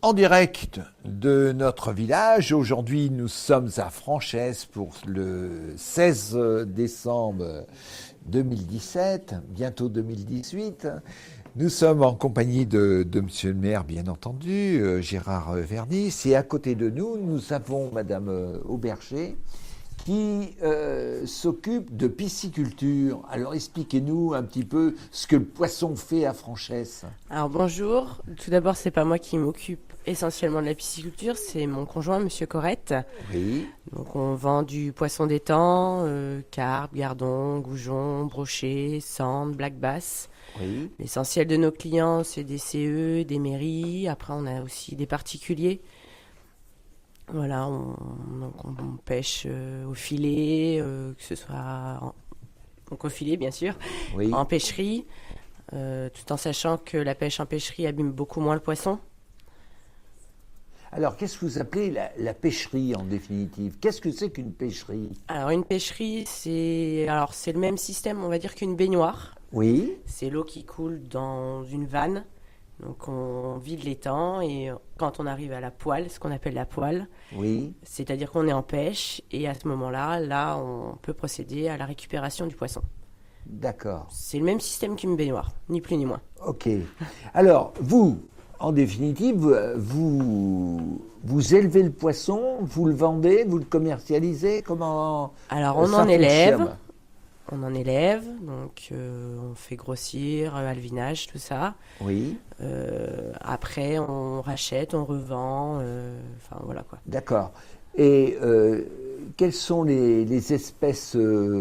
En direct de notre village, aujourd'hui nous sommes à Franchesse pour le 16 décembre 2017, bientôt 2018. Nous sommes en compagnie de Monsieur le maire, bien entendu, Gérard Vernis, et à côté de nous, nous avons Madame Auberger qui s'occupe de pisciculture. Alors expliquez-nous un petit peu ce que le poisson fait à Franchesse. Alors bonjour, tout d'abord c'est pas moi qui m'occupe essentiellement de la pisciculture, c'est mon conjoint Monsieur Corrette. Oui. Donc on vend du poisson d'étang, carpe, gardon, goujon, brochet, sande, black bass. Oui. L'essentiel de nos clients c'est des CE, des mairies, après on a aussi des particuliers. Voilà, on pêche au filet, que ce soit donc au filet bien sûr, Oui. en pêcherie, tout en sachant que la pêche en pêcherie abîme beaucoup moins le poisson. Alors, qu'est-ce que vous appelez la pêcherie en définitive? Qu'est-ce que c'est qu'une pêcherie? Alors une pêcherie, c'est le même système, on va dire, qu'une baignoire. Oui. C'est l'eau qui coule dans une vanne. Donc on vide l'étang et quand on arrive à la poêle, ce qu'on appelle la poêle, Oui. c'est-à-dire qu'on est en pêche et à ce moment-là, on peut procéder à la récupération du poisson. D'accord. C'est le même système qu'une baignoire, ni plus ni moins. Ok. Alors, vous, en définitive, vous élevez le poisson, vous le vendez, vous le commercialisez? Comment Alors on ça en élève. fonctionne? On en élève, donc on fait grossir, alvinage, tout ça. Oui. Après, on rachète, on revend, enfin voilà quoi. D'accord. Et quelles sont les espèces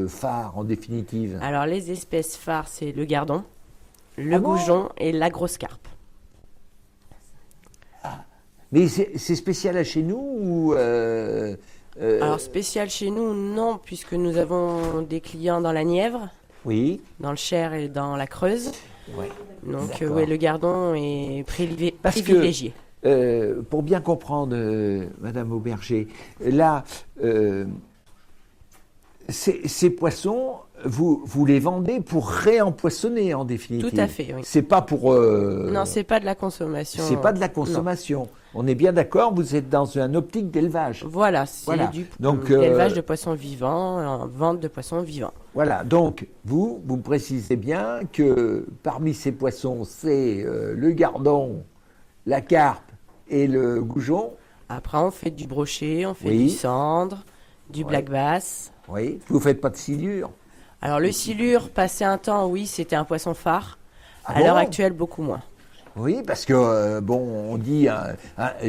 phares en définitive? Alors les espèces phares, c'est le gardon, le Ah bon? goujon et la grosse carpe. Mais c'est spécial à chez nous ou Alors spécial chez nous, non, puisque nous avons des clients dans la Nièvre, Oui. dans le Cher et dans la Creuse. Ouais. Donc D'accord. ouais, le gardon est Parce que- privilégié. Pour bien comprendre, Madame Auberger, là, ces poissons, vous les vendez pour réempoisonner en définitive. Tout à fait, oui. C'est pas pour. Non, c'est pas de la consommation. C'est pas de la Non. consommation. On est bien d'accord. Vous êtes dans une optique d'élevage. Voilà, c'est Voilà. du Donc, élevage de poissons vivants, vente de poissons vivants. Voilà. Donc vous me précisez bien que parmi ces poissons, c'est le gardon, la carpe et le goujon. Après, on fait du brochet, on fait Oui. du cendre, du Ouais. black bass. Oui. Vous faites pas de silure. Alors, le silure, passé un temps, oui, c'était un poisson phare. Ah À l'heure bon? actuelle, beaucoup moins. Oui, parce que bon, on dit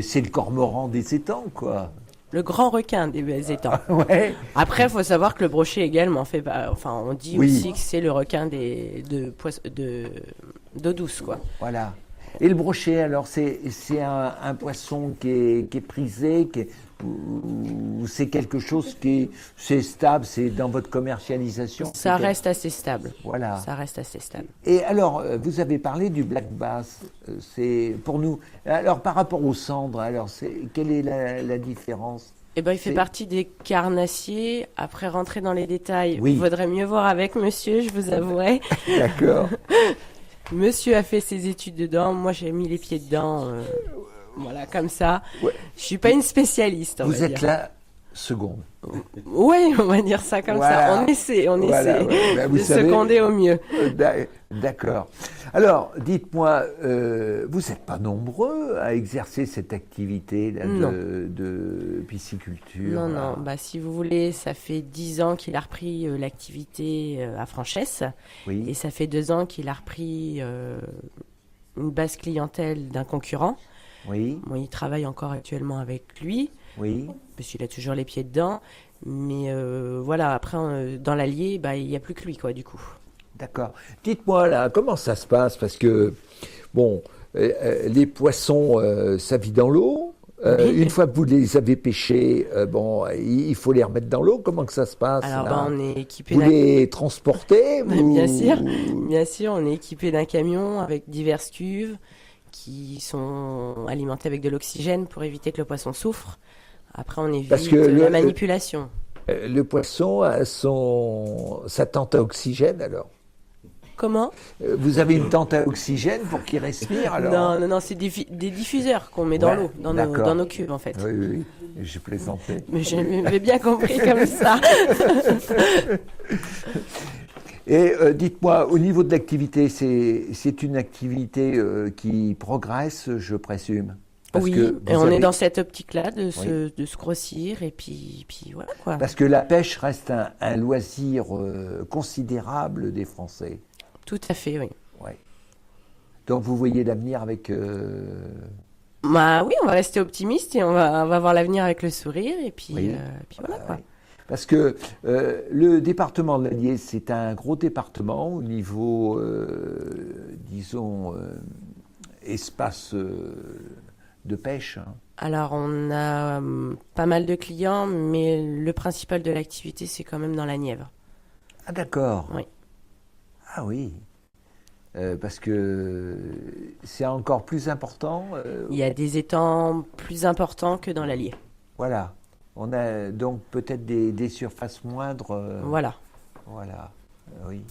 c'est le cormoran des étangs, quoi. Le grand requin des étangs. Ouais. Après, il faut savoir que le brochet également fait. Enfin, on dit Oui. aussi que c'est le requin d'eau douce, quoi. Voilà. Et le brochet, alors, c'est un poisson qui est prisé, ou c'est quelque chose c'est stable, c'est dans votre commercialisation? Ça reste assez stable. Voilà. Ça reste assez stable. Et alors, vous avez parlé du black bass. C'est pour nous. Alors, par rapport aux cendres, alors, quelle est la différence? Eh ben, il fait C'est- partie des carnassiers. Après, rentrer dans les détails, Oui. il vaudrait mieux voir avec monsieur, je vous avouerai. D'accord. Monsieur a fait ses études dedans, moi j'ai mis les pieds dedans, voilà, comme ça. Ouais. Je suis pas une spécialiste, on Vous va êtes dire. la seconde. Oui, on va dire ça comme Voilà. ça. On essaie Voilà, ouais. Ben, vous de savez- seconder au mieux. D'accord. Alors, dites-moi, vous n'êtes pas nombreux à exercer cette activité là, Non. de pisciculture? Non, là. non, bah si vous voulez, ça fait 10 ans qu'il a repris l'activité à Franchesse, et Oui, ça fait 2 ans qu'il a repris une base clientèle d'un concurrent. oui, Bon, il travaille encore actuellement avec lui, oui. parce qu'il a toujours les pieds dedans. Mais voilà, après, dans l'Allier, bah, il n'y a plus que lui, quoi, du coup. D'accord. Dites-moi là, comment ça se passe? Parce que, bon, les poissons, ça vit dans l'eau. Oui. Une fois que vous les avez pêchés, bon, il faut les remettre dans l'eau. Comment que ça se passe Alors, là? bah, on est équipé Vous d'un... les transportez Bien sûr. Bien sûr, on est équipé d'un camion avec diverses cuves qui sont alimentées avec de l'oxygène pour éviter que le poisson souffre. Après, on évite Parce que la manipulation. Le poisson a sa tente à oxygène alors? Comment? Vous avez une tente à oxygène pour qu'il respire alors? Non, c'est des diffuseurs qu'on met dans Ouais, l'eau, d'accord. dans nos cubes en fait. Oui, oui, oui, j'ai plaisanté. Mais j'avais bien compris comme ça. Et dites-moi, au niveau de l'activité, c'est une activité qui progresse, je présume? Parce Oui, que et vous on avez- est dans cette optique-là de se grossir et puis voilà quoi. Parce que la pêche reste un loisir considérable des Français. Tout à fait, oui. Ouais. Donc vous voyez l'avenir avec... Bah oui, on va rester optimiste et on va voir l'avenir avec le sourire et puis, Oui. puis voilà quoi. ouais. Parce que le département de l'Allier, c'est un gros département au niveau, disons, espace de pêche. Hein. Alors on a pas mal de clients, mais le principal de l'activité c'est quand même dans la Nièvre. Ah d'accord. Oui. Ah oui. Parce que c'est encore plus important. Il y a des étangs plus importants que dans l'Allier. Voilà. On a donc peut-être des surfaces moindres. Voilà. Voilà. Oui.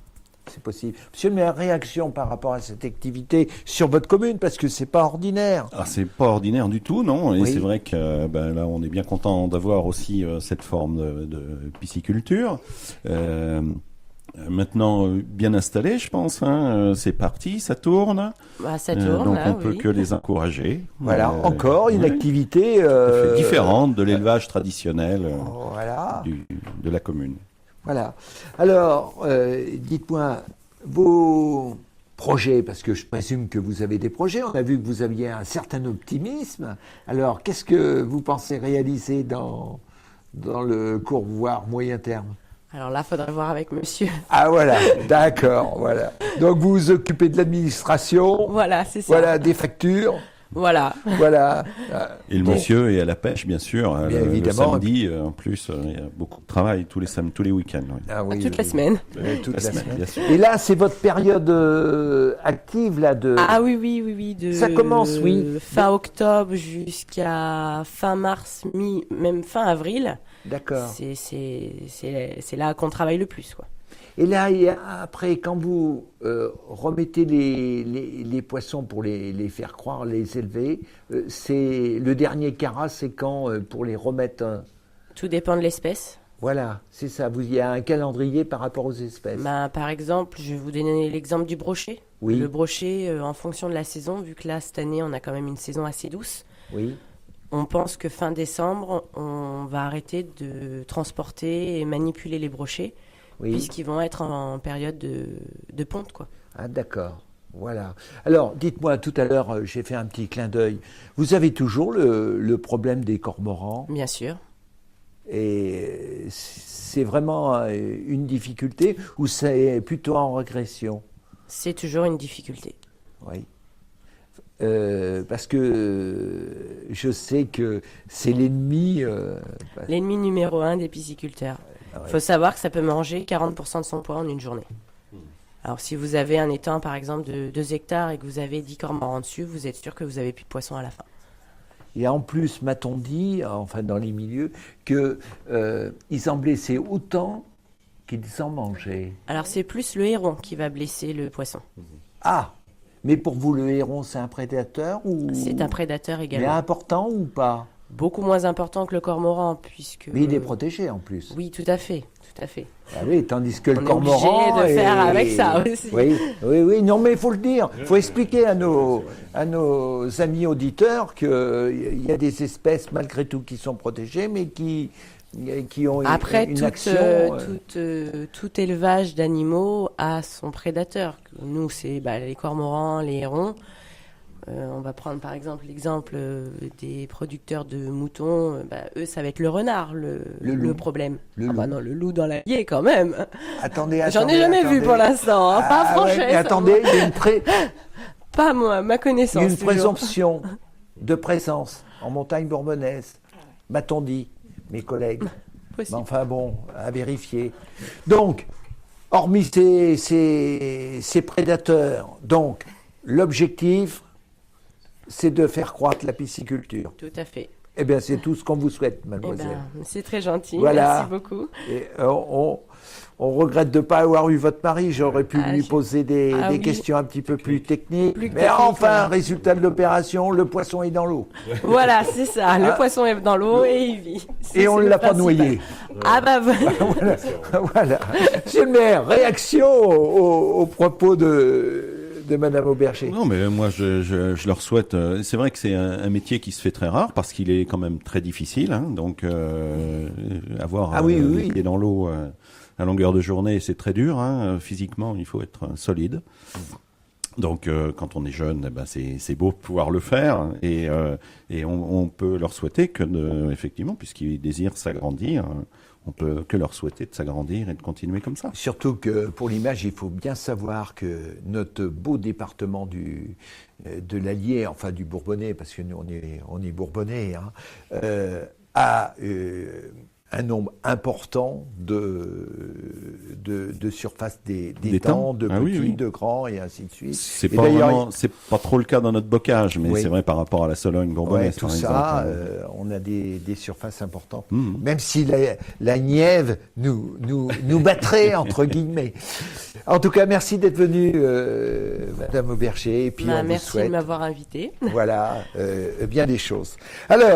C'est possible. Monsieur le maire, réaction par rapport à cette activité sur votre commune, parce que c'est pas ordinaire. Ah, c'est pas ordinaire du tout, non. Et Oui. c'est vrai que là, on est bien content d'avoir aussi cette forme de pisciculture. Maintenant, bien installé, je pense. Hein. C'est parti, ça tourne. Bah, ça tourne Donc, là, on peut oui. que les encourager. Voilà. Encore une ouais, activité. tout à fait différente de l'élevage traditionnel Voilà. de la commune. Voilà. Alors, dites-moi, vos projets, parce que je présume que vous avez des projets, on a vu que vous aviez un certain optimisme. Alors, qu'est-ce que vous pensez réaliser dans le court, voire moyen terme? Alors là, faudrait voir avec monsieur. Ah voilà, d'accord, voilà. Donc vous vous occupez de l'administration, Voilà, c'est ça. voilà, des factures, Voilà. voilà. Et le monsieur est à la pêche, bien sûr. Bien le évidemment. samedi, en plus, il y a beaucoup de travail tous les week-ends. Oui. Ah oui, Toute la oui. semaine. Toute la semaine. bien sûr. Et là, c'est votre période active là de. Ah oui. Ça commence, oui. Fin octobre jusqu'à fin mars, même fin avril. D'accord. C'est là qu'on travaille le plus, quoi. Et là, après, quand vous remettez les poissons pour les faire croire, les élever, c'est le dernier carat, c'est quand pour les remettre. Tout dépend de l'espèce. Voilà, c'est ça. Il y a un calendrier par rapport aux espèces. Bah, par exemple, je vais vous donner l'exemple du brochet. Oui. Le brochet, en fonction de la saison, vu que là, cette année, on a quand même une saison assez douce, Oui. on pense que fin décembre, on va arrêter de transporter et manipuler les brochets, Oui. puisqu'ils vont être en période de ponte, quoi. Ah, d'accord. Voilà. Alors, dites-moi, tout à l'heure, j'ai fait un petit clin d'œil. Vous avez toujours le problème des cormorans Bien sûr. et c'est vraiment une difficulté ou c'est plutôt en régression? C'est toujours une difficulté. Oui. Parce que je sais que c'est l'ennemi. L'ennemi numéro 1 des pisciculteurs. Ah ouais. Il faut savoir que ça peut manger 40% de son poids en une journée. Alors si vous avez un étang par exemple de 2 hectares et que vous avez 10 cormorans dessus, vous êtes sûr que vous avez plus de poissons à la fin. Et en plus, m'a-t-on dit, enfin dans les milieux, que ils en blessaient autant qu'ils en mangeaient. Alors c'est plus le héron qui va blesser le poisson. Ah, mais pour vous, le héron, c'est un prédateur ou C'est un prédateur mais également. important ou pas? Beaucoup moins important que le cormoran puisque... Mais il est protégé en plus. Oui, tout à fait. Tout à fait. Ah oui, tandis que le On est cormoran obligé de faire avec ça aussi. Oui, non, mais il faut le dire. Il faut expliquer à nos amis auditeurs qu'il y a des espèces, malgré tout, qui sont protégées, mais qui ont Après, une action. tout élevage d'animaux a son prédateur. Nous, c'est les cormorans, les hérons. On va prendre par exemple l'exemple des producteurs de moutons. Eux, ça va être le renard, le loup. problème. Le Ah loup. non, le loup dans l'Allier quand même. Attendez, J'en ai jamais vu pour l'instant, hein, pas à Ah ouais, Franchesse. mais attendez, il y a Pas moi, ma connaissance. une toujours. présomption de présence en montagne bourbonnaise, m'a-t-on dit, mes collègues. Mais Possible. enfin bon, à vérifier. Donc, hormis ces prédateurs, donc l'objectif, c'est de faire croître la pisciculture. Tout à fait. Eh bien, c'est tout ce qu'on vous souhaite, Eh mademoiselle. ben, c'est très gentil, Voilà. merci beaucoup. Et, on regrette de ne pas avoir eu votre mari. J'aurais pu lui poser des oui. questions un petit peu plus techniques. Plus Mais techniques, enfin, voilà. résultat de l'opération, le poisson est dans l'eau. Voilà, c'est ça. Le poisson est dans l'eau et il vit. Et on ne l'a pas noyé. Ah bah voilà. Voilà. Monsieur le maire, réaction aux propos de Madame Auberger. Non, mais moi, je leur souhaite. C'est vrai que c'est un métier qui se fait très rare parce qu'il est quand même très difficile. Hein, donc, avoir les pieds dans l'eau à longueur de journée, c'est très dur. Hein, physiquement, il faut être solide. Donc, quand on est jeune, eh ben, c'est beau de pouvoir le faire. Et on peut leur souhaiter que, effectivement, puisqu'ils désirent s'agrandir, on peut que leur souhaiter de s'agrandir et de continuer comme ça. Surtout que pour l'image, il faut bien savoir que notre beau département de l'Allier, enfin du Bourbonnais, parce que nous on est Bourbonnais, hein, a un nombre important de surfaces d'étangs, de petits, de grands et ainsi de suite. C'est pas trop le cas dans notre bocage, mais c'est vrai par rapport à la Sologne bourbonnaise. Tout ça, on a des surfaces importantes. Même si la Nièvre nous battrait, entre guillemets. En tout cas, merci d'être venue, Madame Auberger. Et puis on vous Merci souhaite, de m'avoir invité. voilà, bien des choses. Alors,